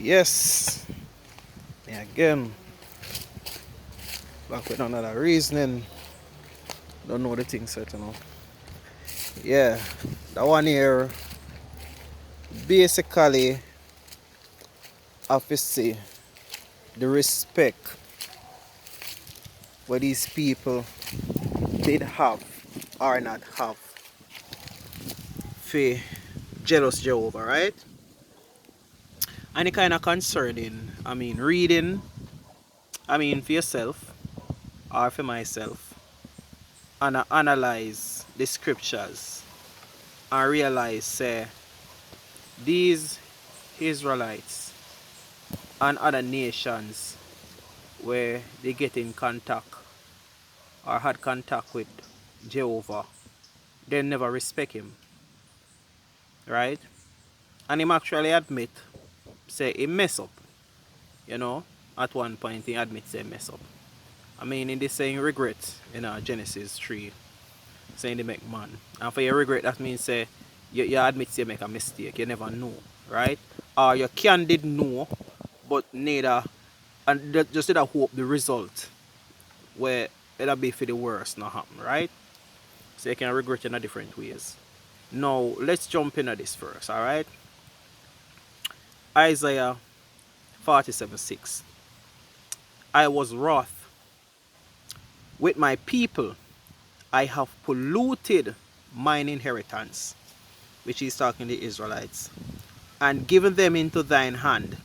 Yes, yeah, again, back with another reasoning. Don't know the thing set, Yeah, that one here basically have to see the respect what these people did have or not have for jealous Jehovah, right? And it kind of concerning, reading, for yourself or for myself, and I analyze the scriptures and realize, say, these Israelites and other nations where they get in contact or had contact with Jehovah, they never respect him, right? And him actually admit, say he mess up, you know. At one point he admits he mess up. In this saying regret, Genesis 3, saying they make man. And for your regret, that means say you admit you make a mistake, you never know, right? Or you can did know, but neither, and just did hope the result where it'll be for the worst not happen, right? So you can regret in a different ways. Now let's jump into this first, alright? Isaiah 47:6. I was wroth with my people, I have polluted mine inheritance, which is talking to the Israelites, and given them into thine hand.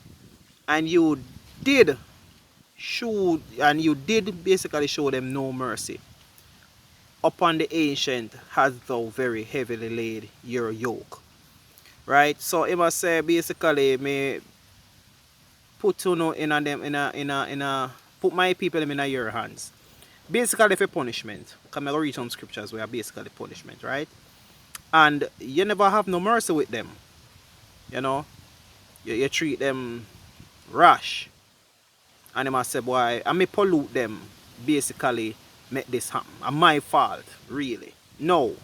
And you did basically show them no mercy. Upon the ancient hast thou very heavily laid your yoke. Right? So it must say basically me put put my people in your hands. Basically for punishment. Come I read some scriptures where basically punishment, right? And you never have no mercy with them. You know? You treat them rash. And they must say, boy, I may pollute them, basically make this happen. And my fault, really. No.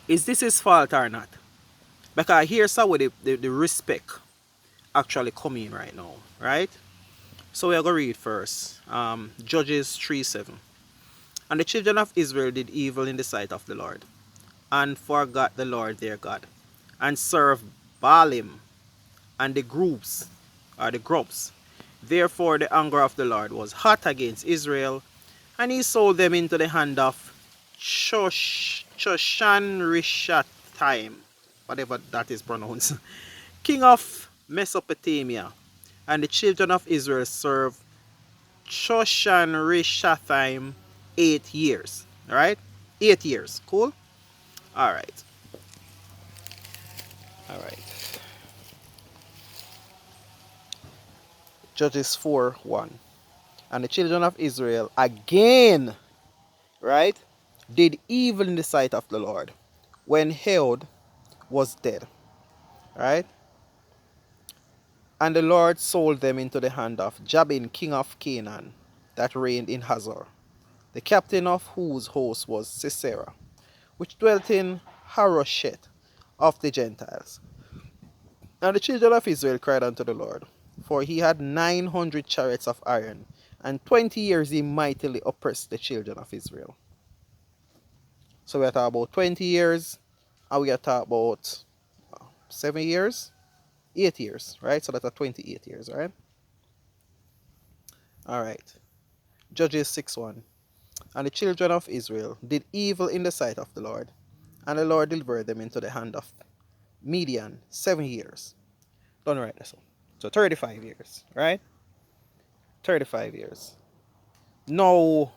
Is this his fault or not? Because here's how the respect actually coming right now, right? So we're going to read first. Judges 3:7. And the children of Israel did evil in the sight of the Lord, and forgot the Lord their God, and served Baalim and the groups, or the grubs. Therefore the anger of the Lord was hot against Israel, and he sold them into the hand of Choshan-Rishathaim, whatever that is pronounced, king of Mesopotamia. And the children of Israel served Choshan-Rishathaim 8 years. Alright? 8 years. Cool? Alright. Alright. Judges 4:1. And the children of Israel again, right, did evil in the sight of the Lord when Ehud was dead, right? And the Lord sold them into the hand of Jabin, king of Canaan, that reigned in Hazor, the captain of whose host was Sisera, which dwelt in Harosheth of the Gentiles. And the children of Israel cried unto the Lord, for he had 900 chariots of iron, and 20 years he mightily oppressed the children of Israel. So we are talking about 20 years, and we are talking about 7 years, 8 years, right? So that's 28 years, right? All right. Judges 6:1. And the children of Israel did evil in the sight of the Lord, and the Lord delivered them into the hand of Midian 7 years. Don't write this one. So 35 years, right? 35 years. No.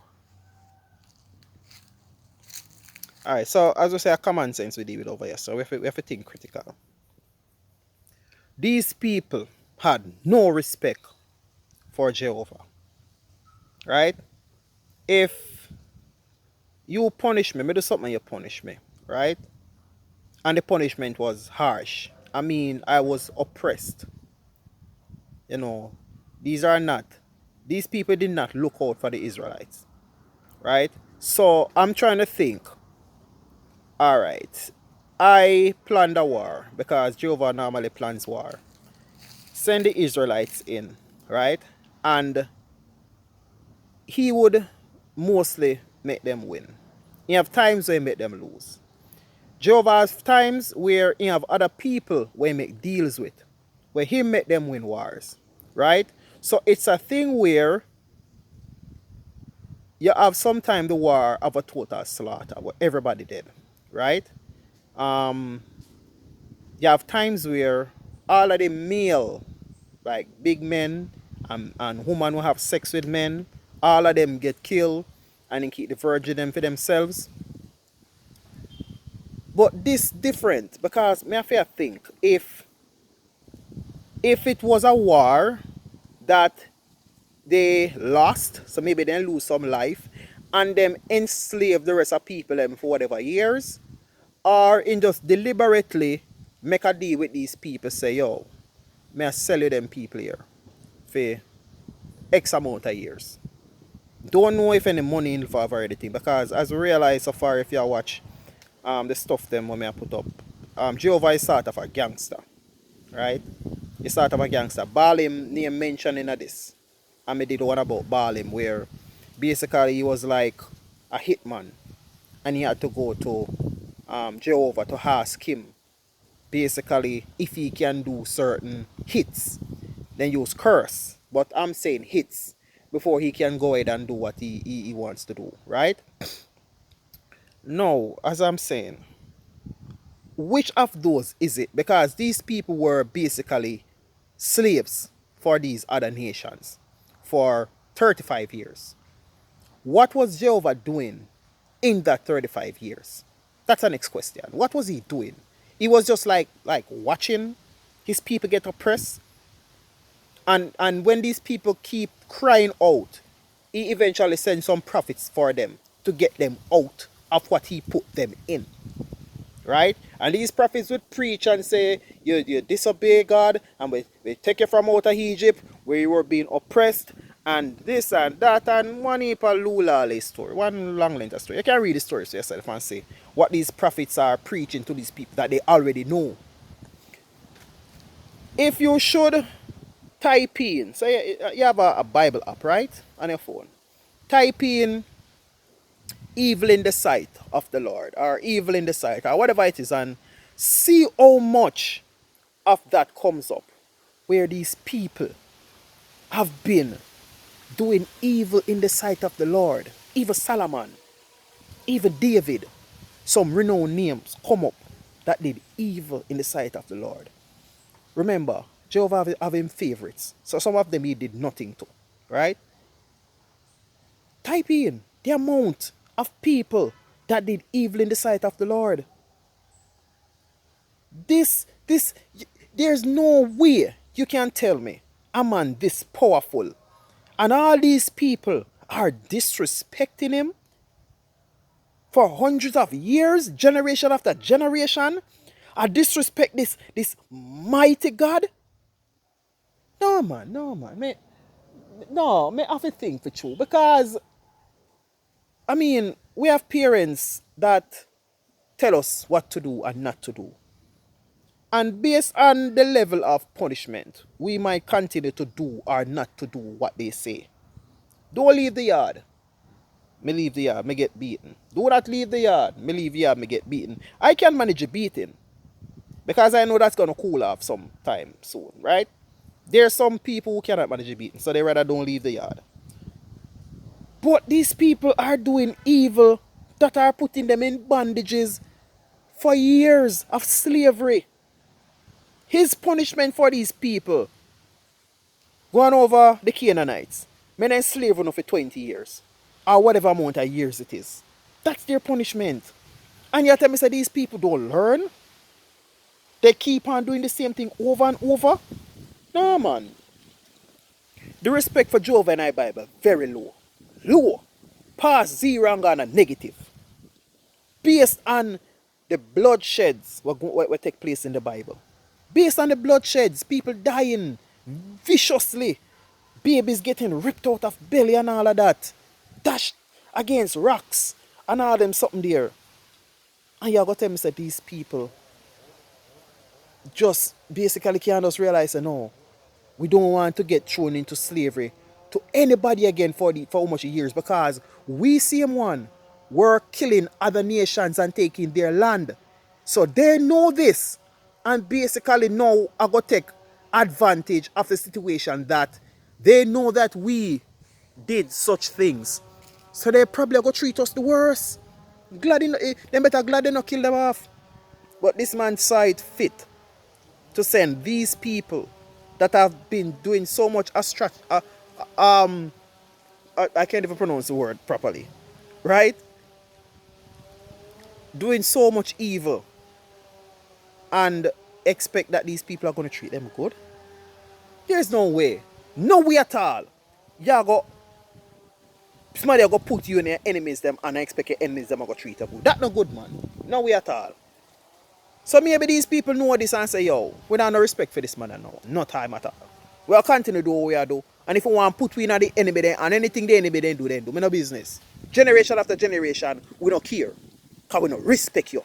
Alright, so as we say, a common sense we deal with over here. So we have to think critical. These people had no respect for Jehovah. Right? If you punish me do something, you punish me. Right? And the punishment was harsh. I was oppressed. You know, these people did not look out for the Israelites. Right? So I'm trying to think. Alright. I planned a war because Jehovah normally plans war. send the Israelites in, right? And he would mostly make them win. He have times where he make them lose. Jehovah has times where he have other people where he make deals with, where he make them win wars, right? So it's a thing where you have sometime the war of a total slaughter where everybody dead, right? Um, you have times where all of the male, like big men and women who have sex with men, all of them get killed and then keep the virgin them for themselves. But this different because me have to think if it was a war that they lost, so maybe they lose some life, and them enslave the rest of people them for whatever years, or in just deliberately make a deal with these people, say, yo, may I sell you them people here for X amount of years. Don't know if any money involved or anything, because as we realize so far, if you watch the stuff them when I put up, Jehovah is sort of a gangster, right? He's sort of a gangster. Balaam name mentioned in this. And I did one about Balaam where basically he was like a hitman and he had to go to Jehovah to ask him basically if he can do certain hits, then use curse. But I'm saying hits before he can go ahead and do what he wants to do, right? No, as I'm saying, which of those is it? Because these people were basically slaves for these other nations for 35 years. What was Jehovah doing in that 35 years? That's the next question. What was he doing? He was just like watching his people get oppressed. And when these people keep crying out, he eventually sends some prophets for them to get them out of what he put them in. Right? And these prophets would preach and say, you disobey God, and we take you from out of Egypt where you were being oppressed, and this and that, and one heap of lula story, one long length of story. You can read the stories to yourself and see what these prophets are preaching to these people that they already know. If you should type in, so you have a Bible app, right, on your phone. Type in evil in the sight of the Lord, or evil in the sight, or whatever it is, and see how much of that comes up where these people have been doing evil in the sight of the Lord. Even Solomon, even David, some renowned names come up that did evil in the sight of the Lord. Remember, Jehovah have him favorites, so some of them he did nothing to, right? Type in the amount of people that did evil in the sight of the Lord. There's no way you can tell me a man this powerful and all these people are disrespecting him for hundreds of years, generation after generation. I disrespect this mighty God. No man, no man. Me have to think for true. Because I mean, we have parents that tell us what to do and not to do. And based on the level of punishment, we might continue to do or not to do what they say. Don't leave the yard. Me leave the yard, me get beaten. Do not leave the yard. Me leave the yard, me get beaten. I can manage a beating because I know that's going to cool off sometime soon, right? There's some people who cannot manage a beating, so they rather don't leave the yard. But these people are doing evil that are putting them in bondages for years of slavery. His punishment for these people going over the Canaanites. Men enslaved them for 20 years. Or whatever amount of years it is. That's their punishment. And you tell me that these people don't learn? They keep on doing the same thing over and over? No, man. The respect for Jehovah in our Bible, very low. Low. Past zero and gone a negative. Based on the bloodsheds what take place in the Bible. Based on the bloodsheds, people dying viciously. Babies getting ripped out of belly and all of that. Dashed against rocks and all them something there. And you're going to tell me that these people just basically can't just realize, no, We don't want to get thrown into slavery to anybody again for how much years, because we same one were killing other nations and taking their land. So they know this, and basically now I go take advantage of the situation that they know that we did such things. So they probably go treat us the worst. They better glad they not kill them off. But this man saw it fit to send these people that have been doing so much I can't even pronounce the word properly, right? Doing so much evil, and expect that these people are going to treat them good. There's no way. No way at all. You go, somebody go put you in your enemies them, and I expect your enemies them are going to treat you good. That's not good, man. No way at all. So maybe these people know this and say, yo, we don't have no respect for this man now. No time at all. We'll continue to do what we do. And if we want to put we in the enemy then, and anything the enemy then do, then do. We no business. Generation after generation, we don't care. Because we don't respect you.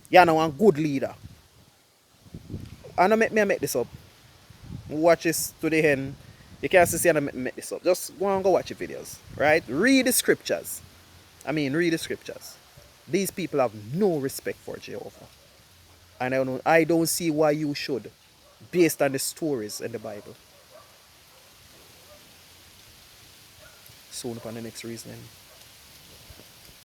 You're now a good leader. And I make this up. Watch this to the end. You can't see I make this up. Just go and go watch the videos. Right? Read the scriptures. Read the scriptures. These people have no respect for Jehovah. And I don't see why you should, based on the stories in the Bible. Soon upon the next reasoning.